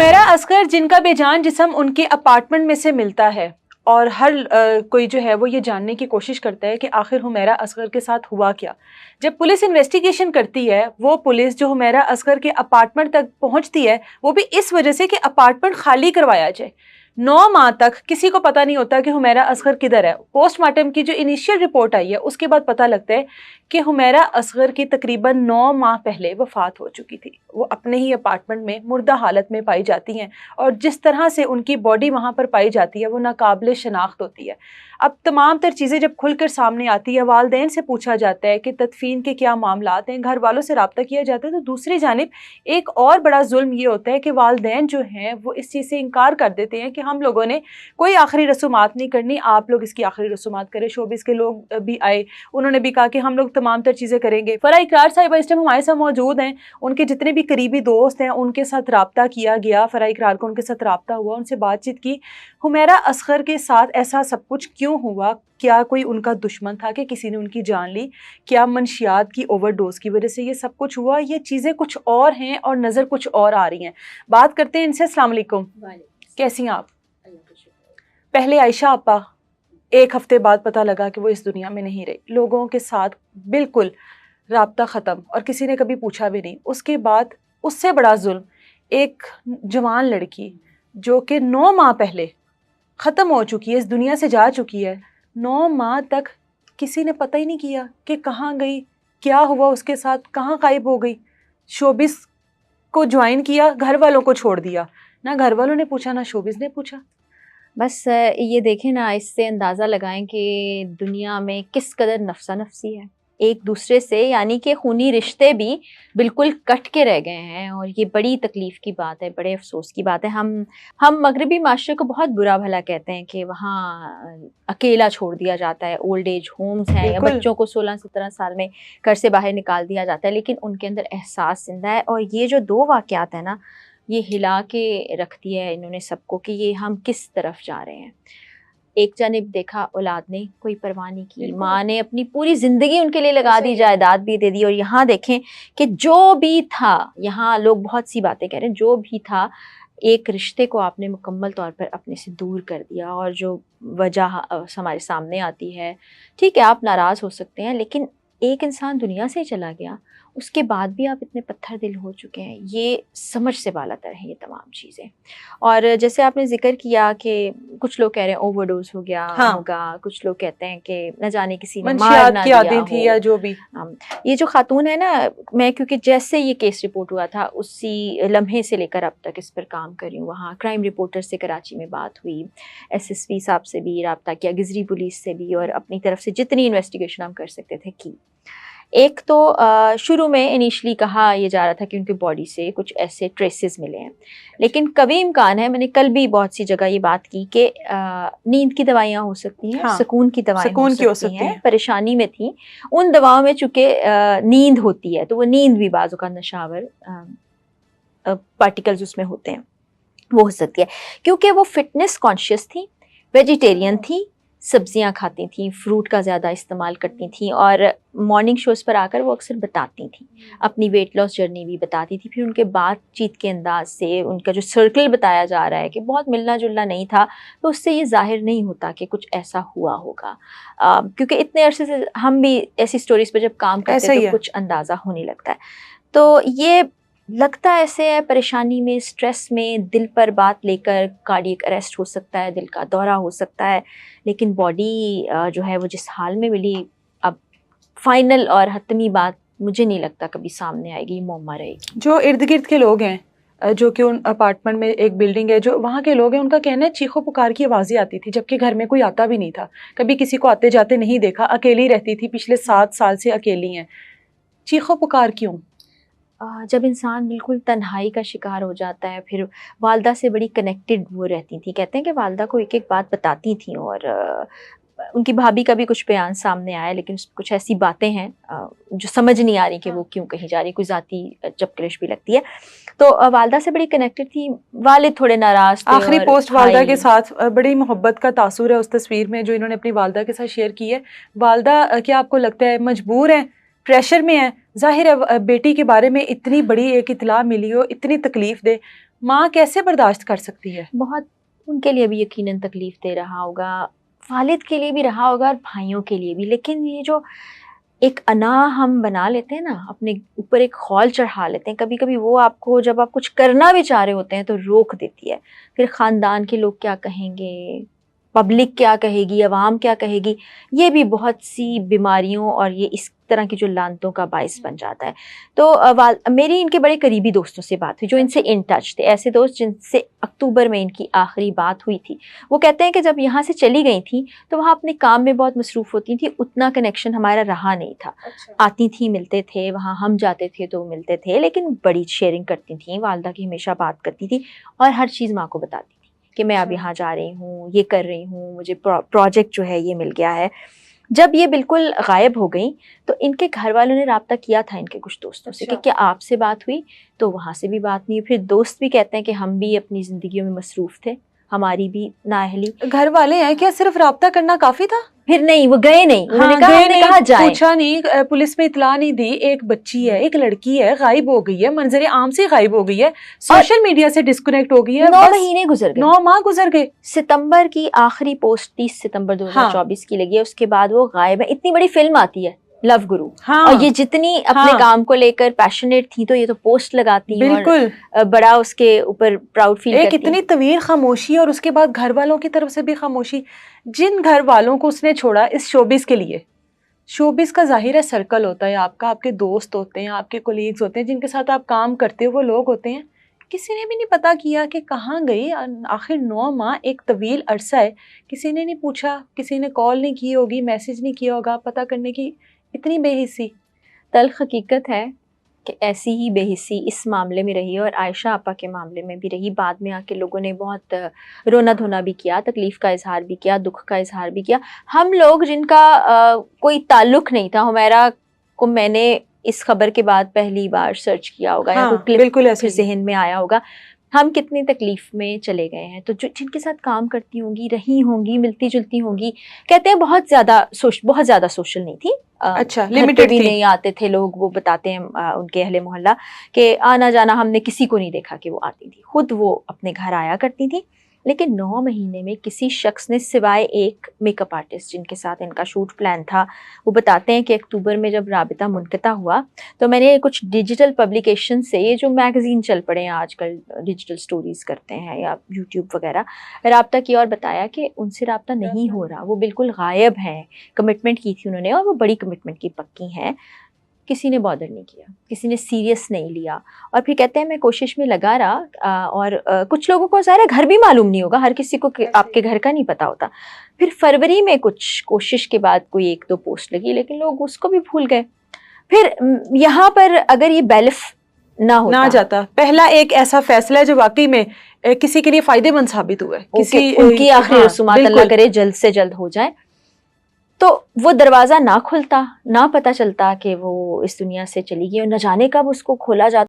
हुमैरा असगर जिनका बेजान जिस्म उनके अपार्टमेंट में से मिलता है और हर कोई जो है वो ये जानने की कोशिश करता है कि आखिर हुमैरा असगर के साथ हुआ क्या। जब पुलिस इन्वेस्टिगेशन करती है वो पुलिस जो हुमैरा असगर के अपार्टमेंट तक पहुंचती है वो भी इस वजह से कि अपार्टमेंट खाली करवाया जाए। 9 माह तक किसी को पता नहीं होता कि हुमैरा असगर किधर है। पोस्टमार्टम की जो इनिशियल रिपोर्ट आई है उसके बाद पता लगता है कि हुमैरा असगर की तकरीबन 9 माह पहले वफ़ात हो चुकी थी। वो अपने ही अपार्टमेंट में मुर्दा हालत में पाई जाती हैं और जिस तरह से उनकी बॉडी वहाँ पर पाई जाती है वो नाकाबिल शनाख्त होती है। अब तमाम तर चीज़ें जब खुलकर सामने आती है, वालिदैन से पूछा जाता है कि तदफीन के क्या मामलात हैं, घर वालों से रब्ता किया जाता है, तो दूसरी जानिब एक और बड़ा जुल्म ये होता है कि वालिदैन जो हैं वो इस चीज़ से इनकार कर देते हैं कि हम लोगों ने कोई आखिरी रसूमात नहीं करनी, आप लोग इसकी आखिरी रसूमात करें। शोबिस के लोग भी आए, उन्होंने भी कहा कि हम लोग तमाम तर चीज़ें करेंगे। फरा इकरार साहिबा इस टाइम हमारे साथ मौजूद हैं, उनके जितने भी करीबी दोस्त हैं उनके साथ रब्ता किया गया, फरा इकरार को उनके साथ रब्ता हुआ, उनसे बातचीत की। हुमैरा असगर के साथ ऐसा सब कुछ क्यों हुआ? क्या कोई उनका दुश्मन था कि किसी ने उनकी जान ली? क्या मंशियात की ओवरडोज की वजह से ये सब कुछ हुआ? ये चीज़ें कुछ और हैं और नज़र कुछ और आ रही हैं। बात करते हैं इनसे। अस्सलाम वालेकुम, कैसी हैं आप? पहले आयशा आपा, 1 हफ्ते बाद पता लगा कि वो इस दुनिया में नहीं रही, लोगों के साथ बिल्कुल राब्ता ख़त्म और किसी ने कभी पूछा भी नहीं। उसके बाद उससे बड़ा जुल्म, एक जवान लड़की जो कि 9 माह पहले ख़त्म हो चुकी है, इस दुनिया से जा चुकी है, 9 माह तक किसी ने पता ही नहीं किया कि कहाँ गई, क्या हुआ उसके साथ, कहाँ गायब हो गई। शोबिस को ज्वाइन किया, घर वालों को छोड़ दिया, ना घर वालों ने पूछा ना शोबिस ने पूछा। बस ये देखें ना, इससे अंदाज़ा लगाएं कि दुनिया में किस कदर नफसा नफसी है एक दूसरे से, यानी कि खूनी रिश्ते भी बिल्कुल कट के रह गए हैं। और ये बड़ी तकलीफ़ की बात है, बड़े अफसोस की बात है। हम मगरबी माशरे को बहुत बुरा भला कहते हैं कि वहाँ अकेला छोड़ दिया जाता है, ओल्ड एज होम्स हैं, या बच्चों को 16-17 साल में घर से बाहर निकाल दिया जाता है, लेकिन उनके अंदर एहसास जिंदा है। और ये जो 2 वाक़यात हैं ना, ये हिला के रख दिया है इन्होंने सबको कि ये हम किस तरफ जा रहे हैं। एक जानिब देखा, औलाद ने कोई परवाह नहीं की, माँ ने अपनी पूरी ज़िंदगी उनके लिए लगा दी, जायदाद भी दे दी। और यहाँ देखें कि जो भी था, यहाँ लोग बहुत सी बातें कह रहे हैं, जो भी था एक रिश्ते को आपने मुकम्मल तौर पर अपने से दूर कर दिया। और जो वजह हमारे सामने आती है, ठीक है आप नाराज़ हो सकते हैं, लेकिन एक इंसान दुनिया से चला गया, उसके बाद भी आप इतने पत्थर दिल हो चुके हैं, ये समझ से बालातर है ये तमाम चीज़ें। और जैसे आपने जिक्र किया कि कुछ लोग कह रहे हैं ओवरडोज हो गया, हाँ, होगा, कुछ लोग कहते हैं कि न जाने किसी ने मार ना दिया थी या जो भी। ये जो खातून है ना, मैं क्योंकि जैसे ये केस रिपोर्ट हुआ था उसी लम्हे से लेकर अब तक इस पर काम कर रही हूँ। वहाँ क्राइम रिपोर्टर से कराची में बात हुई, SSP साहब से भी रब्ता किया, गिजरी पुलिस से भी, और अपनी तरफ से जितनी इन्वेस्टिगेशन हम कर सकते थे की। एक तो शुरू में इनिशली कहा यह जा रहा था कि उनकी बॉडी से कुछ ऐसे ट्रेसेस मिले हैं, लेकिन कभी इम्कान है, मैंने कल भी बहुत सी जगह ये बात की कि नींद की दवाइयाँ हो सकती हैं, हाँ, सुकून की दवाएं हो सकती हैं। परेशानी में थी, उन दवाओं में चूँकि नींद होती है, तो वो नींद भी बाज़ों का नशावर पार्टिकल्स उसमें होते हैं, वो हो सकती है। क्योंकि वो फिटनेस कॉन्शियस थी, वेजिटेरियन थी, सब्जियां खाती थी, फ्रूट का ज़्यादा इस्तेमाल करती थी, और मॉर्निंग शोज़ पर आकर वो अक्सर बताती थी, अपनी वेट लॉस जर्नी भी बताती थी। फिर उनके बातचीत के अंदाज से उनका जो सर्कल बताया जा रहा है कि बहुत मिलना जुलना नहीं था, तो उससे ये जाहिर नहीं होता कि कुछ ऐसा हुआ होगा। क्योंकि इतने अरसे से हम भी ऐसी स्टोरीज़ पर जब काम करते हैं तो कुछ अंदाज़ा होने लगता है। तो ये लगता ऐसे है, परेशानी में, स्ट्रेस में, दिल पर बात लेकर कार्डियक अरेस्ट हो सकता है, दिल का दौरा हो सकता है, लेकिन बॉडी जो है वो जिस हाल में मिली, अब फाइनल और हतमी बात मुझे नहीं लगता कभी सामने आएगी, मुअम्मा रहेगी। जो इर्द गिर्द के लोग हैं, जो कि उन अपार्टमेंट में एक बिल्डिंग है, जो वहाँ के लोग हैं, उनका कहना है चीखों पुकार की आवाज़ें आती थी, जबकि घर में कोई आता भी नहीं था, कभी किसी को आते जाते नहीं देखा, अकेली रहती थी, पिछले 7 साल से अकेली हैं। चीखों पुकार क्यों? जब इंसान बिल्कुल तन्हाई का शिकार हो जाता है, फिर वालदा से बड़ी कनेक्टेड वो रहती थी। कहते हैं कि वालदा को एक एक बात बताती थी, और उनकी भाभी का भी कुछ बयान सामने आया, लेकिन कुछ ऐसी बातें हैं जो समझ नहीं आ रही कि वो क्यों कही जा रही, कोई ज़ाती चपकलिश भी लगती है। तो वालदा से बड़ी कनेक्टेड थी, वालिद थोड़े नाराज़ थे। आखिरी पोस्ट वालदा के साथ बड़ी मोहब्बत का तासुर है उस तस्वीर में जो इन्होंने अपनी वालदा के साथ शेयर की है। वालदा क्या आपको लगता है मजबूर है پریشر میں ہیں. ظاہر ہے بیٹی کے بارے میں اتنی بڑی ایک اطلاع ملی ہو, اتنی تکلیف دے, ماں کیسے برداشت کر سکتی ہے؟ بہت ان کے لیے بھی یقیناً تکلیف دے رہا ہوگا, والد کے لیے بھی رہا ہوگا اور بھائیوں کے لیے بھی. لیکن یہ جو ایک انا ہم بنا لیتے ہیں نا, اپنے اوپر ایک خول چڑھا لیتے ہیں, کبھی کبھی وہ آپ کو جب آپ کچھ کرنا بھی چاہ رہے ہوتے ہیں تو روک دیتی ہے. پھر خاندان کے لوگ کیا کہیں گے, پبلک کیا کہے گی, عوام کیا کہے گی, یہ بھی بہت سی بیماریوں اور یہ اس طرح کی جو لانتوں کا باعث بن جاتا ہے. تو میری ان کے بڑے قریبی دوستوں سے بات ہوئی جو ان سے ان ٹچ تھے, ایسے دوست جن سے اکتوبر میں ان کی آخری بات ہوئی تھی. وہ کہتے ہیں کہ جب یہاں سے چلی گئی تھیں تو وہاں اپنے کام میں بہت مصروف ہوتی تھیں, اتنا کنیکشن ہمارا رہا نہیں تھا. آتی تھیں, ملتے تھے, وہاں ہم جاتے تھے تو ملتے تھے, لیکن بڑی شیئرنگ کرتی تھیں, والدہ کی ہمیشہ بات کرتی تھی اور ہر چیز ماں کو بتاتی تھی کہ میں اب یہاں جا رہی ہوں, یہ کر رہی ہوں, مجھے پروجیکٹ جو ہے یہ مل گیا ہے. جب یہ بالکل غائب ہو گئیں تو ان کے گھر والوں نے رابطہ کیا تھا ان کے کچھ دوستوں سے کہ کیا آپ سے بات ہوئی, تو وہاں سے بھی بات نہیں. پھر دوست بھی کہتے ہیں کہ ہم بھی اپنی زندگیوں میں مصروف تھے, ہماری بھی نااہلی. گھر والے ہیں کیا صرف رابطہ کرنا کافی تھا؟ پھر نہیں, وہ گئے نہیں, انہوں نے کہا ہم نے کہا جائیں, پوچھا نہیں, پولیس میں اطلاع نہیں دی. ایک بچی ہے, ایک لڑکی ہے, غائب ہو گئی ہے, منظر عام سے غائب ہو گئی ہے, سوشل میڈیا سے ڈسکنیکٹ ہو گئی ہے. 9 مہینے گزر گئے, 9 ماہ گزر گئے. ستمبر کی آخری پوسٹ 30 ستمبر 2024 کی لگی ہے, اس کے بعد وہ غائب ہے. اتنی بڑی فلم آتی ہے لو گرو, اور یہ جتنی اپنے کام کو لے کر پیشنیٹ تھی تو یہ تو پوسٹ لگاتی ہیں, بالکل بڑا اس کے اوپر پراؤڈ فیل کرتی. ایک اتنی طویل خاموشی, اور اس کے بعد گھر والوں کی طرف سے بھی خاموشی. جن گھر والوں کو اس نے چھوڑا اس شوبز کے لیے, شوبز کا ظاہر ہے سرکل ہوتا ہے آپ کا, آپ کے دوست ہوتے ہیں, آپ کے کولیگز ہوتے ہیں, جن کے ساتھ آپ کام کرتے ہو وہ لوگ ہوتے ہیں. کسی نے بھی نہیں پتا کیا کہ کہاں گئی. آخر 9 ماہ ایک طویل عرصہ ہے, کسی نے نہیں پوچھا, کسی نے کال نہیں کی ہوگی, میسج نہیں کیا ہوگا پتہ کرنے کی. اتنی بے حسی. تلخ حقیقت ہے کہ ایسی ہی بے حسی اس معاملے میں رہی اور عائشہ آپا کے معاملے میں بھی رہی. بعد میں آ کے لوگوں نے بہت رونا دھونا بھی کیا, تکلیف کا اظہار بھی کیا, دکھ کا اظہار بھی کیا. ہم لوگ جن کا کوئی تعلق نہیں تھا, ہمیرا کو میں نے اس خبر کے بعد پہلی بار سرچ کیا ہوگا یا کوئی کلپ بالکل ایسے ذہن میں آیا ہوگا, ہم کتنی تکلیف میں چلے گئے ہیں. تو جن کے ساتھ کام کرتی ہوں گی, رہی ہوں گی, ملتی جلتی ہوں گی, کہتے ہیں بہت زیادہ سوشل نہیں تھی. اچھا, گھر پہ بھی نہیں آتے تھے لوگ. وہ بتاتے ہیں ان کے اہل محلہ کہ آنا جانا ہم نے کسی کو نہیں دیکھا کہ وہ آتی تھی, خود وہ اپنے گھر آیا کرتی تھی. لیکن 9 مہینے میں کسی شخص نے سوائے ایک میک اپ آرٹسٹ جن کے ساتھ ان کا شوٹ پلان تھا, وہ بتاتے ہیں کہ اکتوبر میں جب رابطہ منقطع ہوا تو میں نے کچھ ڈیجیٹل پبلیکیشن سے, یہ جو میگزین چل پڑے ہیں آج کل ڈیجیٹل سٹوریز کرتے ہیں یا یوٹیوب وغیرہ, رابطہ کیا اور بتایا کہ ان سے رابطہ نہیں ہو رہا, وہ بالکل غائب ہیں. کمٹمنٹ کی تھی انہوں نے اور وہ بڑی کمٹمنٹ کی پکی ہیں. کسی نے بادر نہیں کیا, کسی نے سیریس نہیں لیا. اور پھر کہتے ہیں میں کوشش میں لگا رہا, اور کچھ لوگوں کو ظاہر گھر بھی معلوم نہیں ہوگا, ہر کسی کو آپ کے گھر کا نہیں پتا ہوتا. پھر فروری میں کچھ کوشش کے بعد کوئی 1-2 پوسٹ لگی, لیکن لوگ اس کو بھی بھول گئے. پھر یہاں پر اگر یہ بیلف نہ جاتا, پہلا ایک ایسا فیصلہ ہے جو واقعی میں کسی کے لیے فائدے مند ثابت ہوا ہے, ان کی آخری رسومات اللہ کرے جلد سے جلد ہو جائے, تو وہ دروازہ نہ کھلتا, نہ پتہ چلتا کہ وہ اس دنیا سے چلی گئی, اور نہ جانے کب اس کو کھولا جاتا.